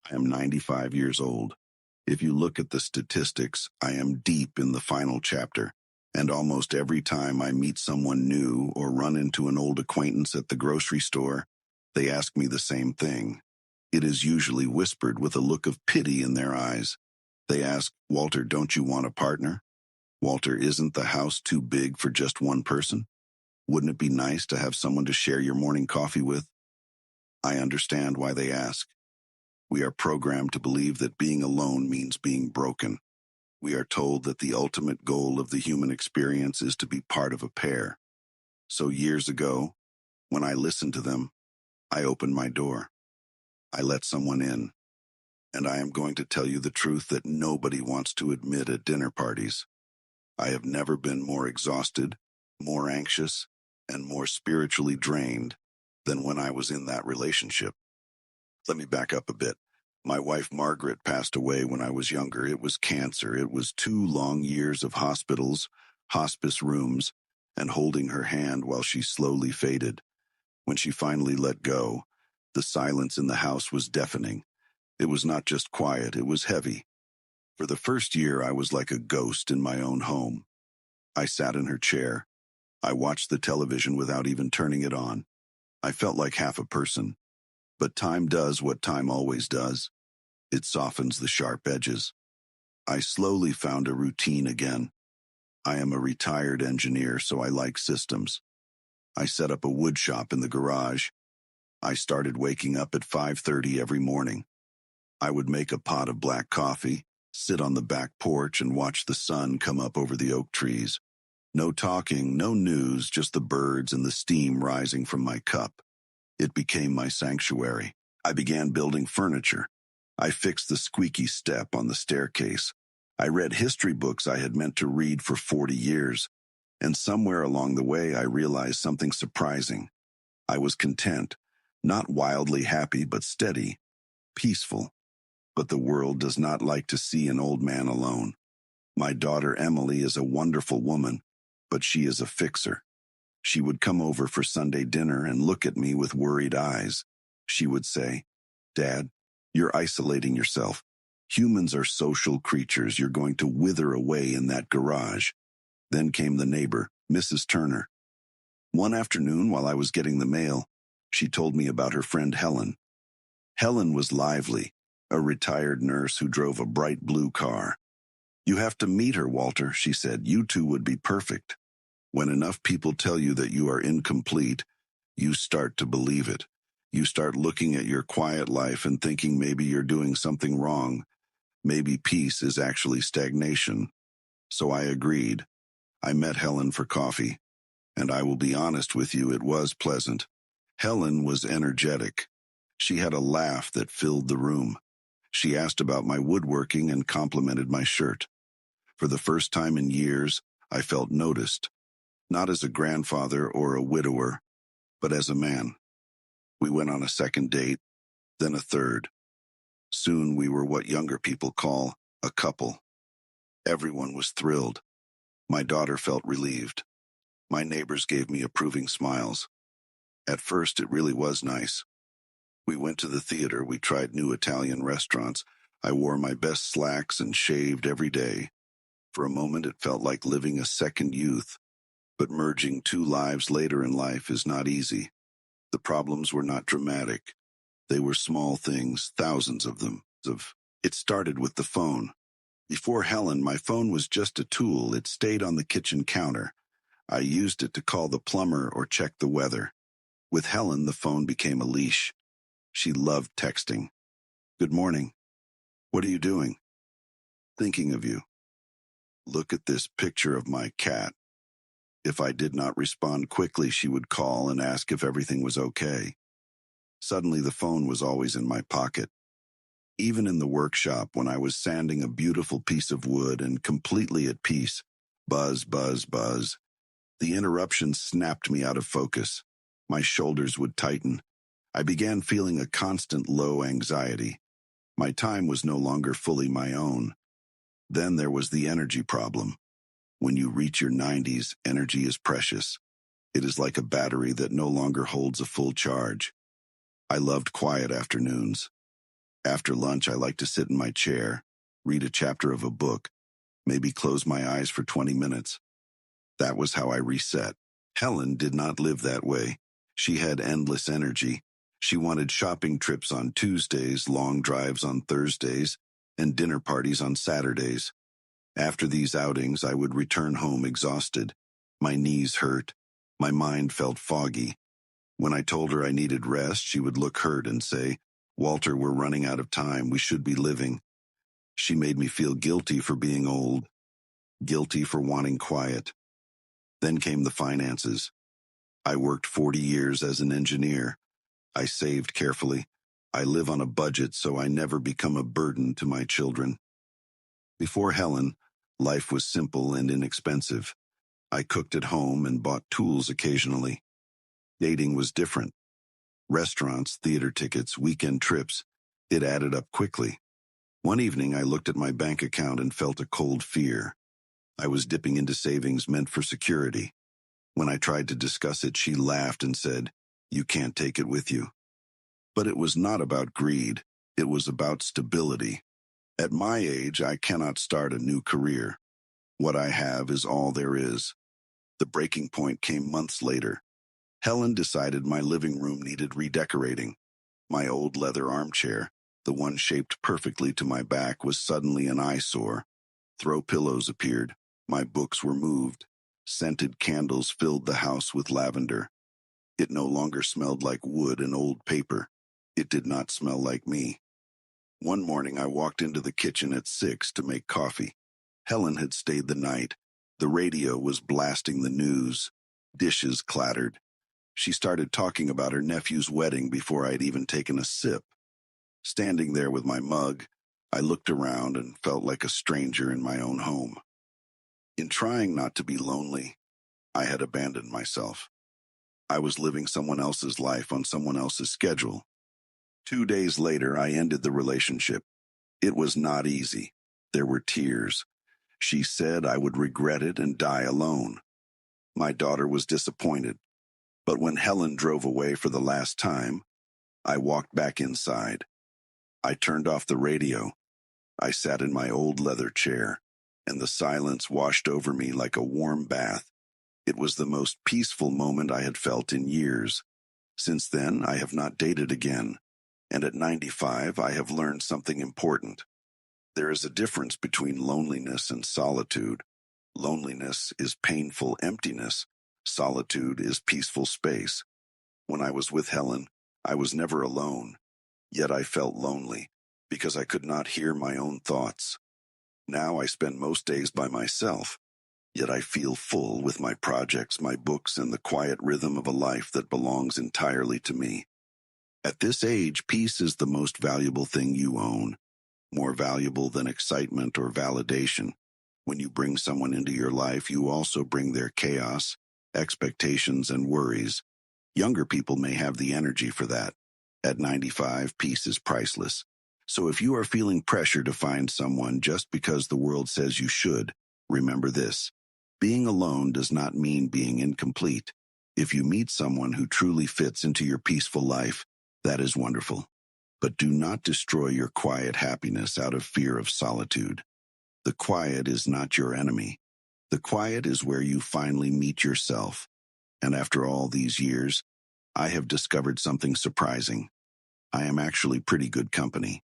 I am 95 years old. If you look at the statistics, I am deep in the final chapter, and almost every time I meet someone new or run into an old acquaintance at the grocery store, they ask me the same thing. It is usually whispered with a look of pity in their eyes. They ask, "Walter, don't you want a partner? Walter, isn't the house too big for just one person? Wouldn't it be nice to have someone to share your morning coffee with?" I understand why they ask. We are programmed to believe that being alone means being broken. We are told that the ultimate goal of the human experience is to be part of a pair. So years ago, when I listened to them, I opened my door. I let someone in. And I am going to tell you the truth that nobody wants to admit at dinner parties. I have never been more exhausted, more anxious, and more spiritually drained than when I was in that relationship. Let me back up a bit. My wife Margaret passed away when I was younger. It was cancer. It was 2 long years of hospitals, hospice rooms, and holding her hand while she slowly faded. When she finally let go, the silence in the house was deafening. It was not just quiet, it was heavy. For the first year, I was like a ghost in my own home. I sat in her chair. I watched the television without even turning it on. I felt like half a person. But time does what time always does. It softens the sharp edges. I slowly found a routine again. I am a retired engineer, so I like systems. I set up a wood shop in the garage. I started waking up at 5:30 every morning. I would make a pot of black coffee, sit on the back porch, and watch the sun come up over the oak trees. No talking, no news, just the birds and the steam rising from my cup. It became my sanctuary. I began building furniture. I fixed the squeaky step on the staircase. I read history books I had meant to read for 40 years. And somewhere along the way, I realized something surprising. I was content, not wildly happy, but steady, peaceful. But the world does not like to see an old man alone. My daughter Emily is a wonderful woman, but she is a fixer. She would come over for Sunday dinner and look at me with worried eyes. She would say, "Dad, you're isolating yourself. Humans are social creatures. You're going to wither away in that garage." Then came the neighbor, Mrs. Turner. One afternoon, while I was getting the mail, she told me about her friend Helen. Helen was lively, a retired nurse who drove a bright blue car. "You have to meet her, Walter," she said. "You two would be perfect." When enough people tell you that you are incomplete, you start to believe it. You start looking at your quiet life and thinking maybe you're doing something wrong. Maybe peace is actually stagnation. So I agreed. I met Helen for coffee. And I will be honest with you, it was pleasant. Helen was energetic. She had a laugh that filled the room. She asked about my woodworking and complimented my shirt. For the first time in years, I felt noticed. Not as a grandfather or a widower, but as a man. We went on a second date, then a third. Soon we were what younger people call a couple. Everyone was thrilled. My daughter felt relieved. My neighbors gave me approving smiles. At first, it really was nice. We went to the theater, we tried new Italian restaurants. I wore my best slacks and shaved every day. For a moment, it felt like living a second youth. But merging 2 lives later in life is not easy. The problems were not dramatic. They were small things, thousands of them. It started with the phone. Before Helen, my phone was just a tool. It stayed on the kitchen counter. I used it to call the plumber or check the weather. With Helen, the phone became a leash. She loved texting. "Good morning. What are you doing?" "Thinking of you." "Look at this picture of my cat." If I did not respond quickly, she would call and ask if everything was okay. Suddenly, the phone was always in my pocket. Even in the workshop, when I was sanding a beautiful piece of wood and completely at peace, buzz, buzz, buzz, the interruption snapped me out of focus. My shoulders would tighten. I began feeling a constant low anxiety. My time was no longer fully my own. Then there was the energy problem. When you reach your 90s, energy is precious. It is like a battery that no longer holds a full charge. I loved quiet afternoons. After lunch, I like to sit in my chair, read a chapter of a book, maybe close my eyes for 20 minutes. That was how I reset. Helen did not live that way. She had endless energy. She wanted shopping trips on Tuesdays, long drives on Thursdays, and dinner parties on Saturdays. After these outings, I would return home exhausted. My knees hurt. My mind felt foggy. When I told her I needed rest, she would look hurt and say, "Walter, we're running out of time. We should be living." She made me feel guilty for being old, guilty for wanting quiet. Then came the finances. I worked 40 years as an engineer. I saved carefully. I live on a budget so I never become a burden to my children. Before Helen, life was simple and inexpensive. I cooked at home and bought tools occasionally. Dating was different. Restaurants, theater tickets, weekend trips, it added up quickly. One evening I looked at my bank account and felt a cold fear. I was dipping into savings meant for security. When I tried to discuss it, she laughed and said, "You can't take it with you." But it was not about greed. It was about stability. At my age, I cannot start a new career. What I have is all there is. The breaking point came months later. Helen decided my living room needed redecorating. My old leather armchair, the one shaped perfectly to my back, was suddenly an eyesore. Throw pillows appeared. My books were moved. Scented candles filled the house with lavender. It no longer smelled like wood and old paper. It did not smell like me. One morning I walked into the kitchen at 6 to make coffee. Helen had stayed the night. The radio was blasting the news. Dishes clattered. She started talking about her nephew's wedding before I'd even taken a sip. Standing there with my mug, I looked around and felt like a stranger in my own home. In trying not to be lonely, I had abandoned myself. I was living someone else's life on someone else's schedule. 2 days later, I ended the relationship. It was not easy. There were tears. She said I would regret it and die alone. My daughter was disappointed. But when Helen drove away for the last time, I walked back inside. I turned off the radio. I sat in my old leather chair, and the silence washed over me like a warm bath. It was the most peaceful moment I had felt in years. Since then, I have not dated again, and at 95, I have learned something important. There is a difference between loneliness and solitude. Loneliness is painful emptiness. Solitude is peaceful space. When I was with Helen, I was never alone, yet I felt lonely because I could not hear my own thoughts. Now I spend most days by myself, yet I feel full with my projects, my books, and the quiet rhythm of a life that belongs entirely to me. At this age, peace is the most valuable thing you own, more valuable than excitement or validation. When you bring someone into your life, you also bring their chaos, expectations, and worries. Younger people may have the energy for that. At 95, peace is priceless. So if you are feeling pressure to find someone just because the world says you should, remember this. Being alone does not mean being incomplete. If you meet someone who truly fits into your peaceful life, that is wonderful. But do not destroy your quiet happiness out of fear of solitude. The quiet is not your enemy. The quiet is where you finally meet yourself. And after all these years, I have discovered something surprising. I am actually pretty good company.